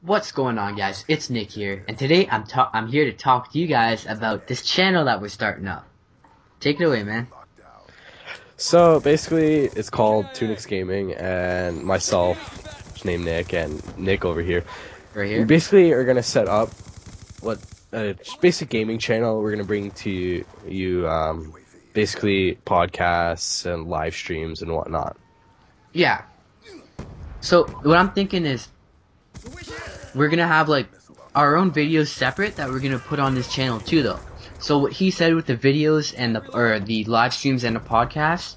What's going on, guys? It's Nick here, and today I'm here to talk to you guys about this channel that we're starting up. Take it away, man. So basically, it's called TwoNicksGaming, and myself, named Nick, and Nick over here. Right We here. basically are gonna set up what a basic gaming channel. We're gonna bring to you basically podcasts and live streams and whatnot. Yeah. So what I'm thinking is we're gonna have like our own videos separate that we're gonna put on this channel too, though. So what he said with the videos and the live streams and the podcast,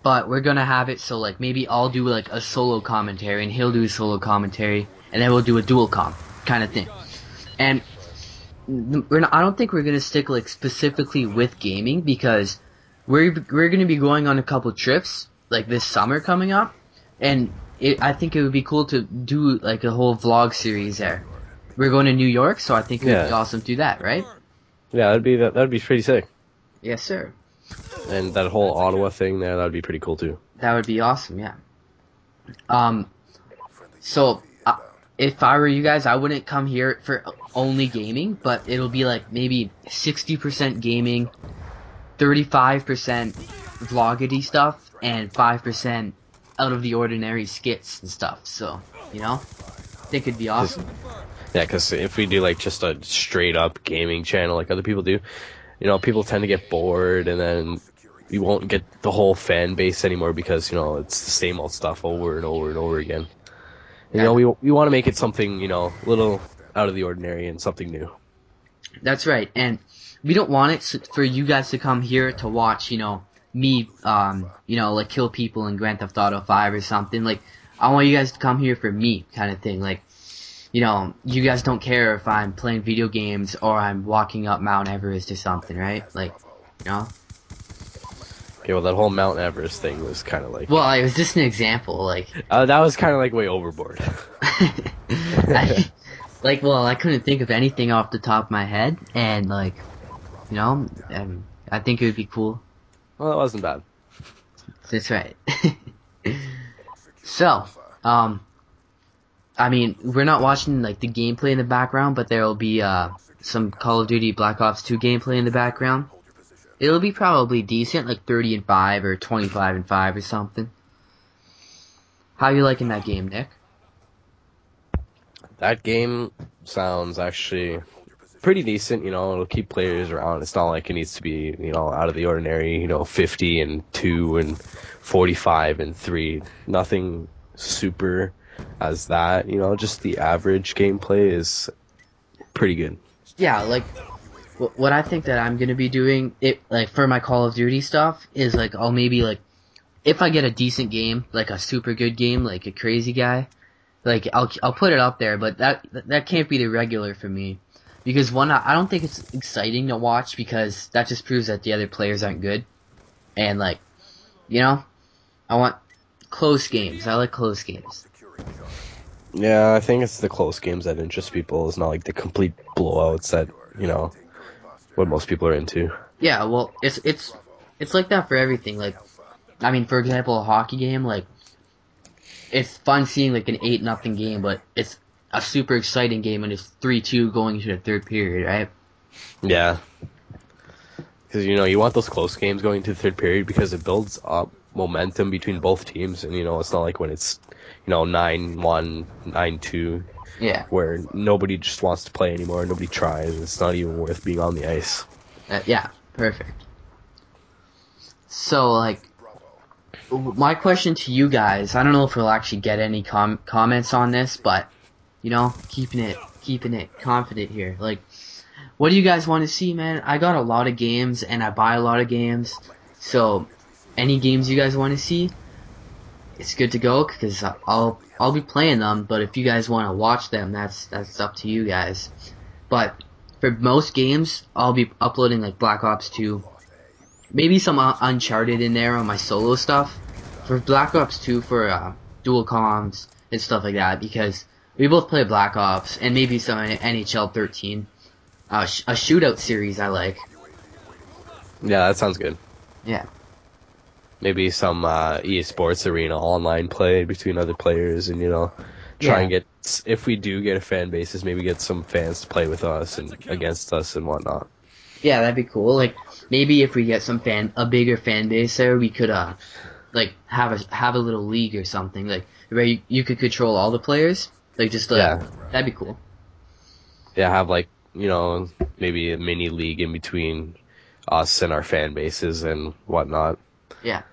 but we're gonna have it so like maybe I'll do like a solo commentary and he'll do a solo commentary, and then we'll do a dual com kind of thing. And I don't think we're gonna stick like specifically with gaming because we're gonna be going on a couple trips like this summer coming up, and I think it would be cool to do like a whole vlog series there. We're going to New York, so I think it would be awesome to do that, right? Yeah, that'd be pretty sick. Yes, sir. And that whole Ottawa thing there, that'd be pretty cool too. That would be awesome, yeah. So if I were you guys, I wouldn't come here for only gaming, but it'll be like maybe 60% gaming, 35% vloggy stuff, and 5% out of the ordinary skits and stuff. So, I think it'd be awesome. Yeah, because if we do like just a straight up gaming channel like other people do, people tend to get bored, and then we won't get the whole fan base anymore because it's the same old stuff over and over and over again. And, we want to make it something a little out of the ordinary and something new. That's right, and we don't want it for you guys to come here to watch me like kill people in Grand Theft Auto 5 or something. Like, I want you guys to come here for me kind of thing. Like, you guys don't care if I'm playing video games or I'm walking up Mount Everest or something, right? Like, Okay, well, that whole Mount Everest thing was kind of like... Well, it was just an example, like... that was kind of like way overboard. I couldn't think of anything off the top of my head, and like, I think it would be cool. Well, that wasn't bad. That's right. So, I mean, we're not watching like the gameplay in the background, but there will be some Call of Duty Black Ops 2 gameplay in the background. It'll be probably decent, like 30-5 or 25-5 or something. How you liking that game, Nick? That game sounds actually pretty decent. It'll keep players around. It's not like it needs to be out of the ordinary. 50-2 and 45-3. Nothing super as that. Just the average gameplay is pretty good. Yeah, like what I think that I'm gonna be doing like for my Call of Duty stuff is like I'll maybe like if I get a decent game, like a super good game, like a crazy guy, like I'll put it up there, but that can't be the regular for me because one, I don't think it's exciting to watch because that just proves that the other players aren't good, and like I want close games. I like close games. Yeah, I think it's the close games that interest people. It's not like the complete blowouts that what most people are into. Yeah, well, it's like that for everything. Like, I mean, for example, a hockey game, like, it's fun seeing like an 8-0 game, but it's a super exciting game when it's 3-2 going into the third period, right? Yeah, because you want those close games going to the third period because it builds up momentum between both teams, and it's not like when it's 9-1, 9-2. Yeah. Where nobody just wants to play anymore, nobody tries, it's not even worth being on the ice. Yeah, perfect. So, like, my question to you guys, I don't know if we'll actually get any comments on this, but, keeping it confident here. Like, what do you guys want to see, man? I got a lot of games, and I buy a lot of games, so any games you guys want to see, it's good to go, because I'll be playing them, but if you guys want to watch them, that's up to you guys. But for most games, I'll be uploading like Black Ops 2, maybe some Uncharted in there on my solo stuff. For Black Ops 2 for dual comms and stuff like that, because we both play Black Ops, and maybe some NHL 13. A shootout series I like. Yeah, that sounds good. Yeah. Maybe some EA Sports Arena online play between other players, and try and get, if we do get a fan base, is maybe get some fans to play with us and against us and whatnot. Yeah, that'd be cool. Like maybe if we get a bigger fan base there, we could like have a little league or something, like where you could control all the players, like just that'd be cool. Yeah, have like, you know, maybe a mini league in between us and our fan bases and whatnot. Yeah.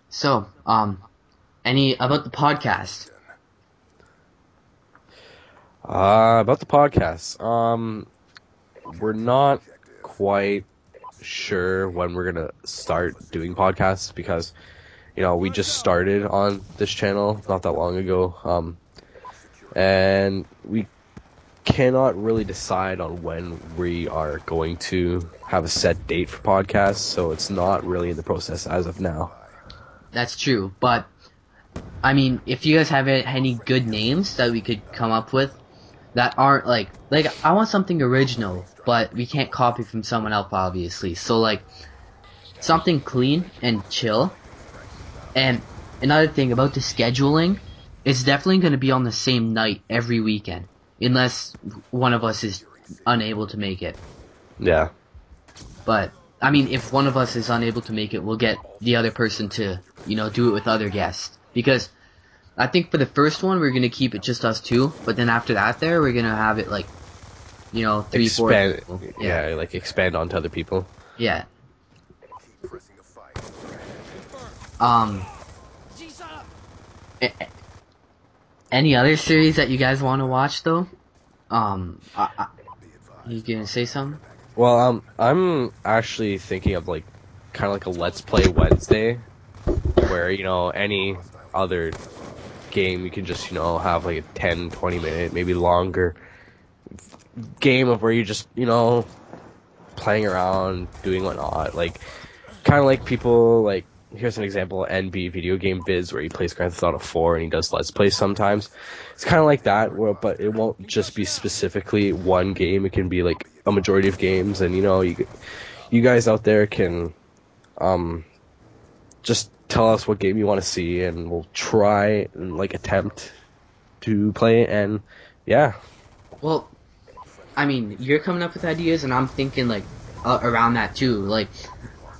So, any about the podcast? About the podcast, we're not quite sure when we're gonna start doing podcasts because, you know, we just started on this channel not that long ago, and we cannot really decide on when we are going to have a set date for podcasts, so it's not really in the process as of now. That's true, but I mean, if you guys have any good names that we could come up with that aren't like I want something original, but we can't copy from someone else, obviously. So like something clean and chill. And another thing about the scheduling, it's definitely going to be on the same night every weekend, unless one of us is unable to make it. Yeah. But I mean, if one of us is unable to make it, we'll get the other person to, you know, do it with other guests. Because I think for the first one, we're going to keep it just us two. But then after that we're going to have it like, you know, 4 people. Yeah, like expand onto other people. Yeah. Any other series that you guys want to watch, though? You gonna say something? Well, I'm actually thinking of like, kind of like a Let's Play Wednesday, where, you know, any other game you can just, you know, have like a 10, 20 minute, maybe longer game of where you just, you know, playing around, doing whatnot, like, kind of like people, like, here's an example, NB video game vids where he plays Grand Theft Auto 4 and he does Let's Play sometimes. It's kind of like that, but it won't just be specifically one game, it can be like a majority of games, and, you know, you guys out there can, just tell us what game you want to see, and we'll try and, like, attempt to play it, and, yeah. Well, I mean, you're coming up with ideas, and I'm thinking, like, around that, too. Like,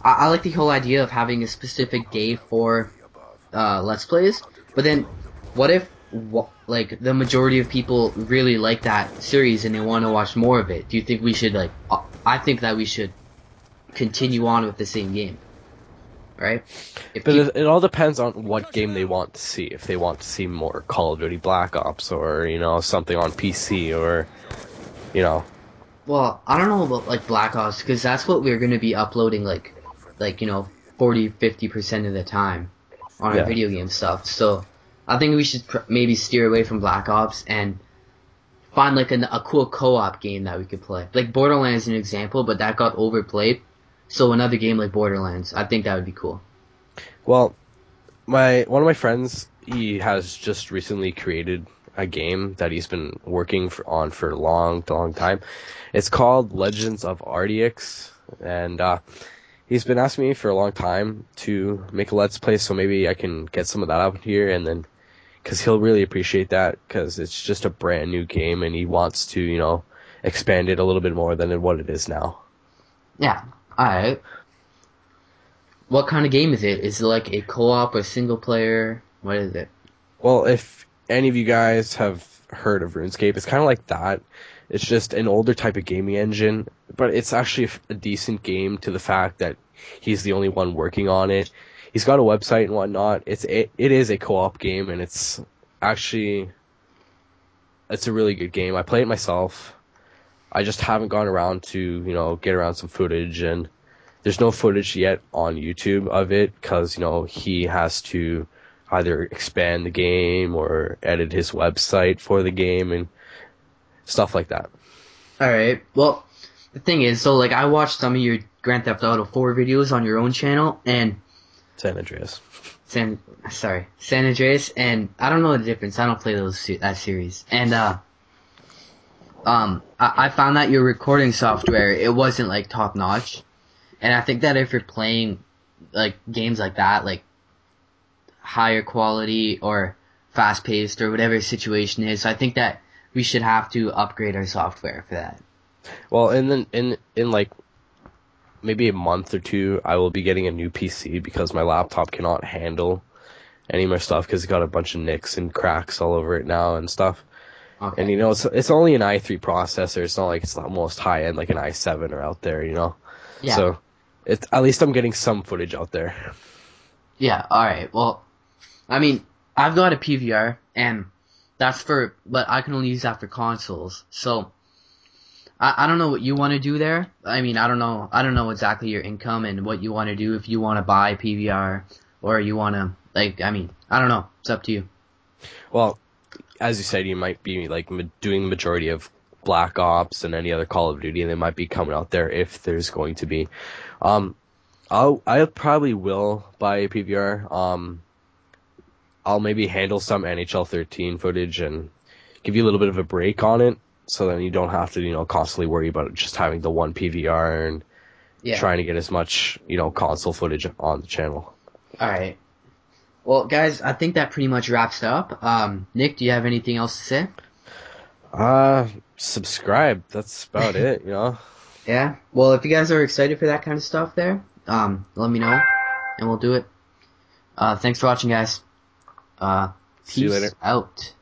I like the whole idea of having a specific day for Let's Plays, but then what if, like, the majority of people really like that series and they want to watch more of it? Do you think we should, like, I think that we should continue on with the same game, right? But it all depends on what game they want to see. If they want to see more Call of Duty Black Ops, or, you know, something on PC, or, you know. Well, I don't know about, like, Black Ops, because that's what we're going to be uploading, like, you know, 40-50% of the time on our video game stuff. So I think we should maybe steer away from Black Ops and find like a cool co-op game that we could play. Like Borderlands is an example, but that got overplayed. So another game like Borderlands, I think that would be cool. Well, one of my friends, he has just recently created a game that he's been working on for a long time. It's called Legends of RDX, and he's been asking me for a long time to make a Let's Play, so maybe I can get some of that out here, and then, because he'll really appreciate that, because it's just a brand new game, and he wants to, you know, expand it a little bit more than what it is now. Yeah, alright. What kind of game is it? Is it like a co-op or single player? What is it? Well, if any of you guys have heard of RuneScape, it's kind of like that. It's just an older type of gaming engine, but it's actually a decent game to the fact that he's the only one working on it. He's got a website and whatnot. It is a co-op game, and it's a really good game. I play it myself. I just haven't gone around to, you know, get around some footage, and there's no footage yet on YouTube of it because, you know, he has to either expand the game or edit his website for the game and stuff like that. Alright, well, the thing is, so, like, I watched some of your Grand Theft Auto 4 videos on your own channel, and San Andreas. San Andreas, and I don't know the difference. I don't play that series. And, I found that your recording software, it wasn't, like, top-notch. And I think that if you're playing, like, games like that, like, higher quality or fast paced or whatever the situation is. I think that we should have to upgrade our software for that. Well, and then in like maybe a month or two, I will be getting a new PC because my laptop cannot handle any more stuff because it's got a bunch of nicks and cracks all over it now and stuff. Okay. And it's only an i3 processor. It's not like it's the most high end like an i7 or out there, Yeah. So at least I'm getting some footage out there. Yeah. All right. Well, I mean, I've got a PVR, and but I can only use that for consoles. So I don't know what you want to do there. I mean, I don't know exactly your income and what you want to do, if you want to buy PVR or you want to, I mean, I don't know. It's up to you. Well, as you said, you might be like doing the majority of Black Ops and any other Call of Duty, and they might be coming out there if there's going to be. I probably will buy a PVR. I'll maybe handle some NHL 13 footage and give you a little bit of a break on it, so then you don't have to, constantly worry about just having the one PVR and trying to get as much, console footage on the channel. All right. Well, guys, I think that pretty much wraps it up. Nick, do you have anything else to say? Subscribe. That's about it, Yeah. Well, if you guys are excited for that kind of stuff there, let me know, and we'll do it. Thanks for watching, guys. See you later. Peace out.